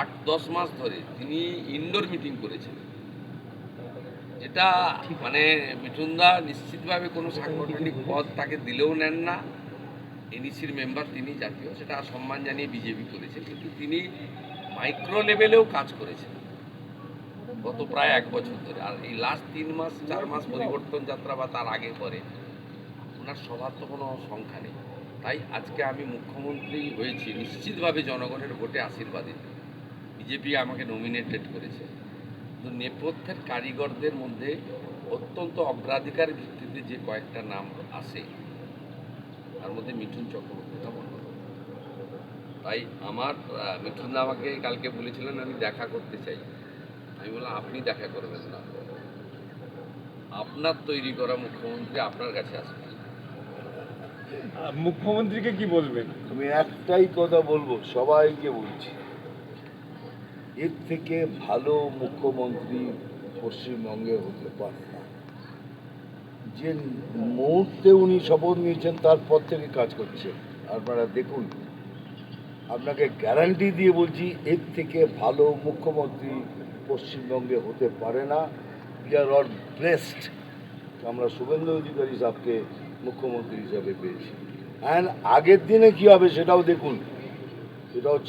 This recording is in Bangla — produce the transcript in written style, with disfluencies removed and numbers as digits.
8-10 মাস ধরে তিনি ইনডোর মিটিং করেছেন, যেটা মানে মিঠুনদা নিশ্চিতভাবে কোনো সাংগঠনিক পদ তাকে দিলেও নেন না। এনইসির মেম্বার তিনি জাতীয়, সেটা সম্মান জানিয়ে বিজেপি করেছে, কিন্তু তিনি মাইক্রো লেভেলেও কাজ করেছেন গত প্রায় 1 বছর ধরে। আর এই লাস্ট 3-4 মাস পরিবর্তন যাত্রা বা তার আগে পরে ওনার সভার তো কোনো সংখ্যা নেই। তাই আজকে আমি মুখ্যমন্ত্রী হয়েছি নিশ্চিতভাবে জনগণের ভোটে আশীর্বাদিত। বিজেপি আমাকে নমিনেটেড করেছে, কিন্তু নেপথ্যের কারিগরদের মধ্যে অত্যন্ত অগ্রাধিকার ভিত্তিতে যে কয়েকটা নাম আসে তার মধ্যে মিঠুন চক্রবর্তীটা অন্যতম। তাই আমার মিঠুনদা আমাকে কালকে বলেছিলেন আমি দেখা করতে চাই। আমি বললাম আপনি দেখা করবেন না, আপনার তৈরি করা মুখ্যমন্ত্রী আপনার কাছে আসবেন। মুখ্যমন্ত্রীকে কি বলবেন? আমি একটাই কথা বলবো, সবাইকে বলছি, এর থেকে ভালো মুখ্যমন্ত্রী পশ্চিমবঙ্গে হতে পারে না। যে মুহূর্তে উনি শপথ নিয়েছেন তারপর থেকে কাজ করছে, আপনারা দেখুন। আপনাকে গ্যারান্টি দিয়ে বলছি, এর থেকে ভালো মুখ্যমন্ত্রী পশ্চিমবঙ্গে হতে পারে না। উই আর অল ব্লেসড, আমরা শুভেন্দু অধিকারী সাহেবকে মুখ্যমন্ত্রী হিসাবে পেয়েছি। অ্যান্ড আগের দিনে কী হবে সেটাও দেখুন, সেটাও